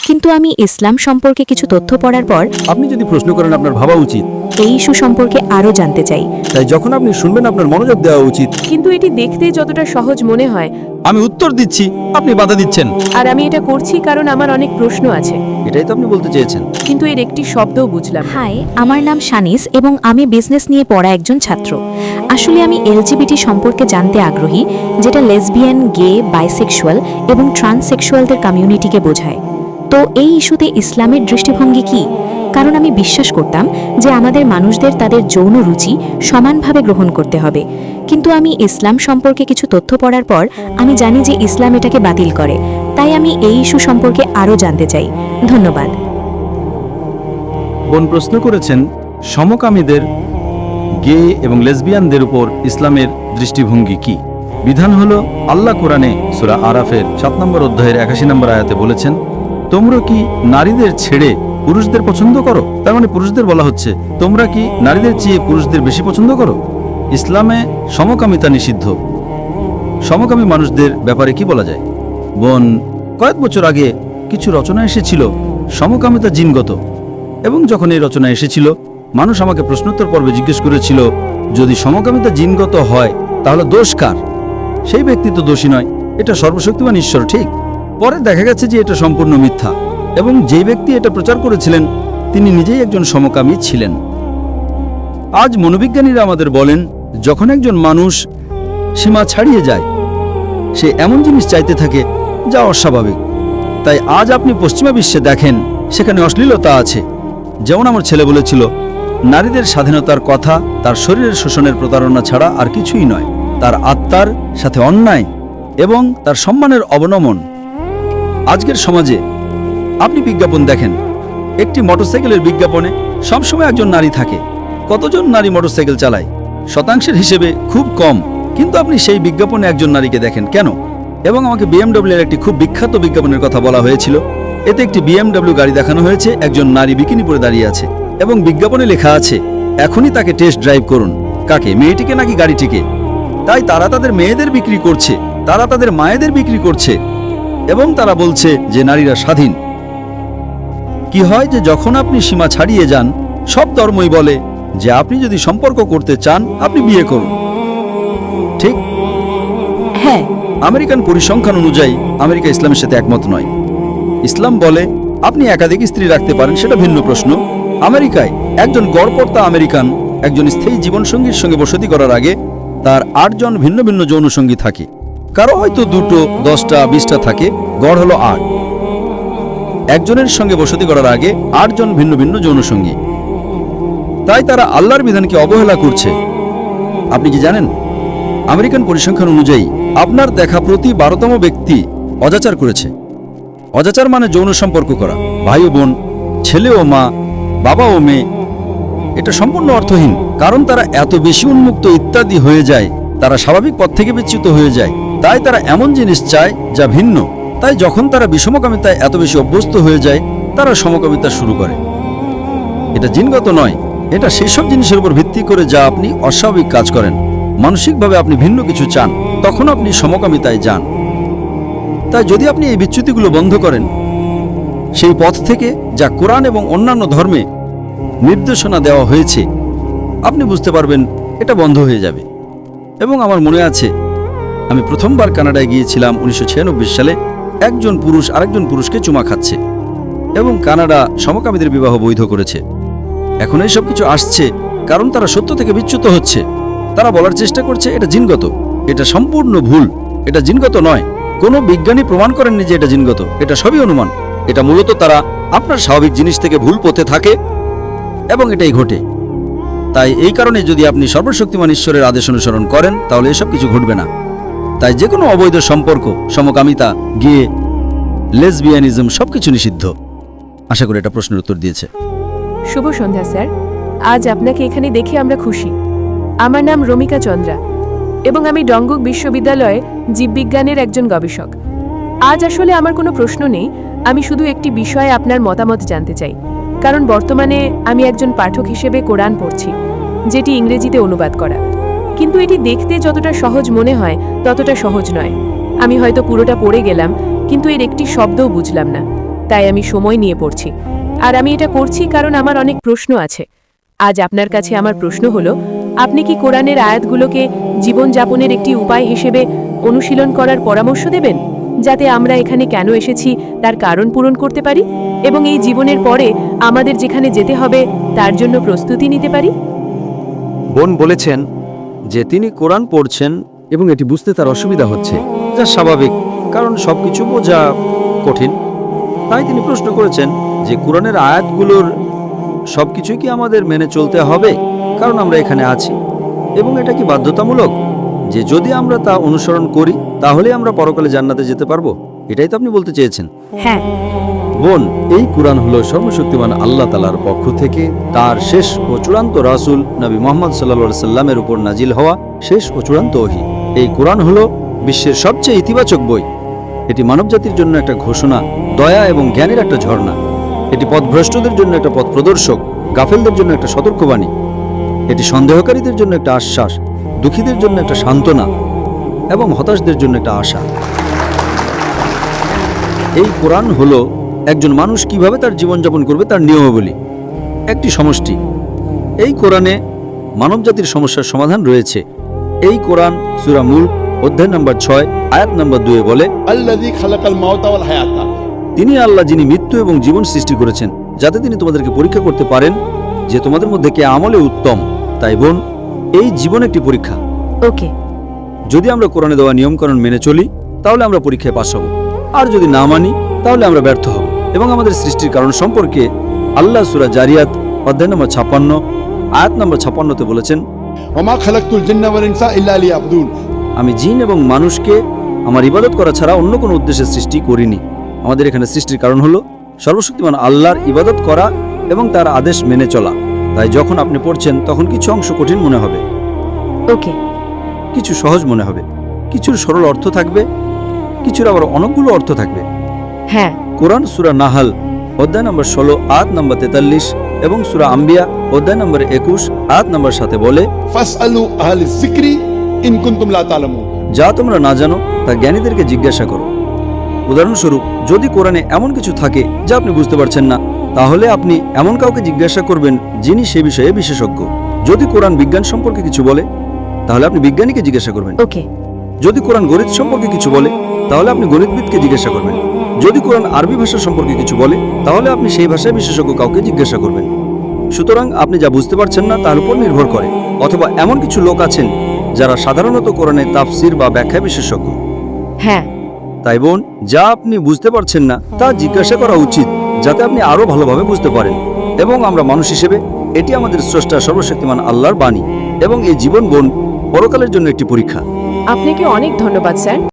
কিন্তু আমি ইসলাম সম্পর্কে কিছু তথ্য পড়ার পর আপনি যদি প্রশ্ন করেন আপনার ভাবা উচিত, এই ইস্যু সম্পর্কে আরও জানতে চাই। তাই যখন আপনি শুনবেন আপনার মনোযোগ দেওয়া উচিত। কিন্তু এটি দেখতে যতটা সহজ মনে হয়, আমি উত্তর দিচ্ছি, আপনি বাধা দিচ্ছেন। আর আমি এটা করছি কারণ আমার অনেক প্রশ্ন আছে, এটাই তো আপনি বলতে চেয়েছেন। কিন্তু এর একটি শব্দও বুঝলাম না। হাই, আমার নাম শানিস এবং আমি বিজনেস নিয়ে পড়া একজন ছাত্র। আসলে আমি এলজিবিটি সম্পর্কে জানতে আগ্রহী, যেটা লেসবিয়ান, গে, বাইসেক্সুয়াল এবং ট্রান্সসেক্সুয়ালদের কমিউনিটিকে বোঝায়। তো এই ইস্যুতে ইসলামের দৃষ্টিভঙ্গি কি? কারণ আমি বিশ্বাস করতাম যে আমাদের মানুষদের তাদের যৌন রুচি সমানভাবে গ্রহণ করতে হবে, কিন্তু আমি ইসলাম সম্পর্কে কিছু তথ্য পড়ার পর আমি জানি যে ইসলাম এটাকে বাতিল করে। তাই আমি এই ইস্যু সম্পর্কে আরও জানতে চাই। ধন্যবাদ। বোন প্রশ্ন করেছেন সমকামীদের, গে এবং লেসবিয়ানদের উপর ইসলামের দৃষ্টিভঙ্গি কি। বিধান হলো আল্লাহ কোরআনে সূরা আরাফের 7 নম্বর অধ্যায়ের 81 নম্বর আয়াতে বলেছেন, তোমরা কি নারীদের ছেড়ে পুরুষদের পছন্দ করো? তার মানে পুরুষদের বলা হচ্ছে, তোমরা কি নারীদের চেয়ে পুরুষদের বেশি পছন্দ করো? ইসলামে সমকামিতা নিষিদ্ধ। সমকামী মানুষদের ব্যাপারে কি বলা যায়? বোন, কয়েক বছর আগে কিছু রচনা এসেছিল সমকামিতা জিনগত, এবং যখন এই রচনা এসেছিল মানুষ আমাকে প্রশ্নোত্তর পর্বে জিজ্ঞেস করেছিল, যদি সমকামিতা জিনগত হয় তাহলে দোষ কার? সেই ব্যক্তি তো দোষী নয়, এটা সর্বশক্তিমান ঈশ্বর, ঠিক? পরে দেখা গেছে যে এটা সম্পূর্ণ মিথ্যা, এবং যেই ব্যক্তি এটা প্রচার করেছিলেন তিনি নিজেই একজন সমকামী ছিলেন। আজ মনোবিজ্ঞানীরা আমাদের বলেন, যখন একজন মানুষ সীমা ছাড়িয়ে যায় সে এমন জিনিস চাইতে থাকে যা অস্বাভাবিক। তাই আজ আপনি পশ্চিমা বিশ্বে দেখেন সেখানে অশ্লীলতা আছে। যেমন আমার ছেলে বলেছিল, নারীদের স্বাধীনতার কথা তার শরীরের শোষণের প্রতারণা ছাড়া আর কিছুই নয়, তার আত্মার সাথে অন্যায় এবং তার সম্মানের অবনমন। আজকের সমাজে আপনি বিজ্ঞাপন দেখেন, একটি মোটরসাইকেলের বিজ্ঞাপনে সবসময় একজন নারী থাকে। কতজন নারী মোটরসাইকেল চালায়? শতাংশের হিসেবে খুব কম, কিন্তু আপনি সেই বিজ্ঞাপনে একজন নারীকে দেখেন কেন? এবং আমাকে BMW এর একটি খুব বিখ্যাত বিজ্ঞাপনের কথা বলা হয়েছিল। এতে একটি BMW গাড়ি দেখানো হয়েছে, একজন নারী বিকিনি পরে দাঁড়িয়ে আছে এবং বিজ্ঞাপনে লেখা আছে, এখনই তাকে টেস্ট ড্রাইভ করুন। কাকে? মেয়েটিকে নাকি গাড়িটিকে? তাই তারা তাদের মেয়েদের বিক্রি করছে, তারা তাদের মায়েদের বিক্রি করছে, এবং তারা বলছে যে নারীরা স্বাধীন। কি হয় যে যখন আপনি সীমা ছাড়িয়ে যান, সব ধর্মই বলে যে আপনি যদি সম্পর্ক করতে চান আপনি বিয়ে করুন, ঠিক? হ্যাঁ, আমেরিকান পরিসংখ্যান অনুযায়ী আমেরিকা ইসলামের সাথে একমত নয়। ইসলাম বলে আপনি একাধিক স্ত্রী রাখতে পারেন, সেটা ভিন্ন প্রশ্ন। আমেরিকায় একজন গড়পড়তা আমেরিকান একজন স্থায়ী জীবনসঙ্গীর সঙ্গে বসতি করার আগে তার 8 জন ভিন্ন ভিন্ন যৌনসঙ্গী থাকে। কারো হয়তো 2টো, 10টা, 20টা থাকে, গড় হলো 8। একজনের সঙ্গে বসতি করার আগে 8 জন ভিন্ন ভিন্ন যৌনসঙ্গী। তাই তারা আল্লাহর বিধানকে অবহেলা করছে। আপনি কি জানেন, আমেরিকান পরিসংখ্যান অনুযায়ী আপনার দেখা প্রতি 12তম ব্যক্তি অজাচার করেছে। অজাচার মানে যৌন সম্পর্ক করা, ভাই ও বোন, ছেলে ও মা, বাবা ও মেয়ে। এটা সম্পূর্ণ অর্থহীন, কারণ তারা এত বেশি উন্মুক্ত ইত্যাদি হয়ে যায়, তারা স্বাভাবিক পথ থেকে বিচ্যুত হয়ে যায়। তাই তারা এমন জিনিস চায় যা ভিন্ন। তাই যখন তারা বিষমকামিতায় এত বেশি অভ্যস্ত হয়ে যায়, তারা সমকামিতা শুরু করে। এটা জিনগত নয়, এটা সেই সব জিনিসের উপর ভিত্তি করে যা আপনি অস্বাভাবিক কাজ করেন। মানসিকভাবে আপনি ভিন্ন কিছু চান, তখন আপনি সমকামিতায় যান। তাই যদি আপনি এই বিচ্যুতিগুলো বন্ধ করেন সেই পথ থেকে যা কোরআন এবং অন্যান্য ধর্মে নির্দেশনা দেওয়া হয়েছে, আপনি বুঝতে পারবেন এটা বন্ধ হয়ে যাবে। এবং আমার মনে আছে আমি প্রথমবার কানাডায় গিয়েছিলাম 1996 সালে। একজন পুরুষ আরেকজন পুরুষকে চুমা খাচ্ছে, এবং কানাডা সমকামীদের বিবাহ বৈধ করেছে। এখন এই সব কিছু আসছে কারণ তারা সত্য থেকে বিচ্যুত হচ্ছে। তারা বলার চেষ্টা করছে এটা জিনগত। এটা সম্পূর্ণ ভুল, এটা জিনগত নয়। কোনো বিজ্ঞানী প্রমাণ করেননি যে এটা জিনগত, এটা সবই অনুমান। এটা মূলত তারা আপনার স্বাভাবিক জিনিস থেকে ভুল পথে থাকে, এবং এটাই ঘটে। তাই এই কারণে যদি আপনি সর্বশক্তিমান ঈশ্বরের আদেশ অনুসরণ করেন তাহলে এসব কিছু ঘটবে না। তাই যে কোনো অবৈধ সম্পর্ক, সমকামিতা, গে, লেসবিয়ানিজম সবকিছু নিষিদ্ধ। আশা করি এটা প্রশ্নের উত্তর দিয়েছে। শুভ সন্ধ্যা স্যার, আজ আপনাকে এখানে দেখে আমরা খুশি। আমার নাম রমিকা চন্দ্রা এবং আমি ডঙ্গুক বিশ্ববিদ্যালয়ে জীববিজ্ঞানের একজন গবেষক। আজ আসলে আমার কোনো প্রশ্ন নেই, আমি শুধু একটি বিষয়ে আপনার মতামত জানতে চাই। কারণ বর্তমানে আমি একজন পাঠক হিসেবে কোরআন পড়ছি, যেটি ইংরেজিতে অনুবাদ করা। কিন্তু এটি দেখতে যতটা সহজ মনে হয় ততটা সহজ নয়। আমি হয়তো পুরোটা পড়ে গেলাম, কিন্তু এর একটি শব্দও বুঝলাম না। তাই আমি সময় নিয়ে পড়ছি। আর আমি এটা করছি কারণ আমার অনেক প্রশ্ন আছে। আজ আপনার কাছে আমার প্রশ্ন হলো, আপনি কি কোরআনের আয়াতগুলোকে জীবনযাপনের একটি উপায় হিসেবে অনুশীলন করার পরামর্শ দেবেন, যাতে আমরা এখানে কেন এসেছি তার কারণ পূরণ করতে পারি এবং এই জীবনের পরে আমাদের যেখানে যেতে হবে তার জন্য প্রস্তুতি নিতে পারি? বোন বলেছেন যে তিনি কোরআন পড়ছেন এবং এটি বুঝতে তার অসুবিধা হচ্ছে, যা স্বাভাবিক, কারণ সবকিছু বোঝা কঠিন। তাই তিনি প্রশ্ন করেছেন যে কোরআনের আয়াতগুলোর সবকিছুই কি আমাদের মেনে চলতে হবে, কারণ আমরা এখানে আছি, এবং এটা কি বাধ্যতামূলক যে যদি আমরা তা অনুসরণ করি তাহলে আমরা পরকালে জান্নাতে যেতে পারবো? এটাই তো আপনি বলতে চেয়েছেন। হ্যাঁ। বোন, এই কুরআন হলো সর্বশক্তিমান আল্লাহ তাআলার পক্ষ থেকে তার শেষ ও চূড়ান্ত রাসূল নবী মুহাম্মদ সাল্লাল্লাহু আলাইহি সাল্লামের উপর নাজিল হওয়া শেষ ও চূড়ান্ত ওহী। এই কুরআন হলো বিশ্বের সবচেয়ে ইতিবাচক বই। এটি মানবজাতির জন্য একটা ঘোষণা, দয়া এবং জ্ঞানের একটা ঝর্ণা। এটি পথভ্রষ্টদের জন্য একটা পথ প্রদর্শক, গাফেলদের জন্য একটা সতর্কবাণী। এটি সন্দেহকারীদের জন্য একটা আশ্বাস, দুঃখীদের জন্য একটা সান্ত্বনা এবং হতাশদের জন্য একটা আশা। এই কোরআন হলো একজন মানুষ কিভাবে তার জীবনযাপন করবে তার নিয়মাবলী, একটি সমষ্টি। এই কোরআনে মানবজাতির সমস্যার সমাধান রয়েছে। এই কোরআন সূরা মুলক অধ্যায় নম্বর 6 আয়াত নম্বর 2 বলে, আল্লাযী খালাকাল মাউতা ওয়াল হায়াতা, তিনি আল্লাহ যিনি মৃত্যু এবং জীবন সৃষ্টি করেছেন যাতে তিনি তোমাদেরকে পরীক্ষা করতে পারেন যে তোমাদের মধ্যে কে আমলে উত্তম। তাই বোন, এই জীবন একটি পরীক্ষা। ওকে। যদি আমরা কোরআনে দেওয়া নিয়মকানুন মেনে চলি তাহলে আমরা পরীক্ষায় পাস হব, আর যদি না মানি তাহলে আমরা ব্যর্থ হব। এবং আমাদের সৃষ্টির কারণ সম্পর্কে আল্লাহ সূরা জারিয়াত অধ্যায় নম্বর 56 আয়াত নম্বর 56-তে বলেছেন, ওয়া মা খালাকতুল জিন্না ওয়াল ইনসা ইল্লা লিয়াবুদুন, আমি জিন এবং মানুষকে আমার ইবাদত করা ছাড়া অন্য কোনো উদ্দেশ্যে সৃষ্টি করিনি। আমাদের এখানে সৃষ্টির কারণ হলো সর্বশক্তিমান আল্লাহর ইবাদত করা এবং তার আদেশ মেনে চলা। তাই যখন আপনি পড়ছেন তখন কিছু অংশ কঠিন মনে হবে, ওকে। কিছু সহজ মনে হবে, কিছুর সরল অর্থ থাকবে, কিছুর আবার অনেকগুলো অর্থ থাকবে। হ্যাঁ। কোরআন সূরা নাহাল অধ্যায় নম্বর 16 আয়াত নম্বর 43 এবং সূরা আম্বিয়া অধ্যায় নম্বর 21 আয়াত নম্বর 7 বলে, ফাসআলু আহলিজ যিকরি ইন কুনতুম লা তা'লামুন, যা তোমরা না জানো তা জ্ঞানীদেরকে জিজ্ঞাসা করো। উদাহরণস্বরূপ, যদি কোরআনে এমন কিছু থাকে যা আপনি বুঝতে পারছেন না, তাহলে আপনি এমন কাউকে জিজ্ঞাসা করবেন যিনি সে বিষয়ে বিশেষজ্ঞ। যদি কোরআন বিজ্ঞান সম্পর্কে কিছু বলে তাহলে আপনি বিজ্ঞানীকে জিজ্ঞাসা করবেন। ওকে। যদি কোরআন গণিত সম্পর্কে কিছু বলে তাহলে আপনি গণিতবিদকে জিজ্ঞাসা করবেন। যদি কোরআন আরবি ভাষা সম্পর্কে কিছু বলে তাহলে আপনি সেই ভাষায় বিশেষজ্ঞ কাউকে জিজ্ঞাসা করবেন। সুতরাং আপনি যা বুঝতে পারছেন না তার উপর নির্ভর করে, অথবা এমন কিছু লোক আছেন যারা সাধারণত কোরআনের তাফসির বা ব্যাখ্যা বিশেষজ্ঞ। হ্যাঁ। তাই বোন, যা আপনি বুঝতে পারছেন না তা জিজ্ঞাসা করা উচিত যাতে আপনি আরো ভালোভাবে বুঝতে পারেন। এবং আমরা মানুষ হিসেবে এটি আমাদের স্রষ্টা সর্বশক্তিমান আল্লাহর বাণী, এবং এই জীবন বোন পরকালের জন্য একটি পরীক্ষা। আপনাকে অনেক ধন্যবাদ স্যার।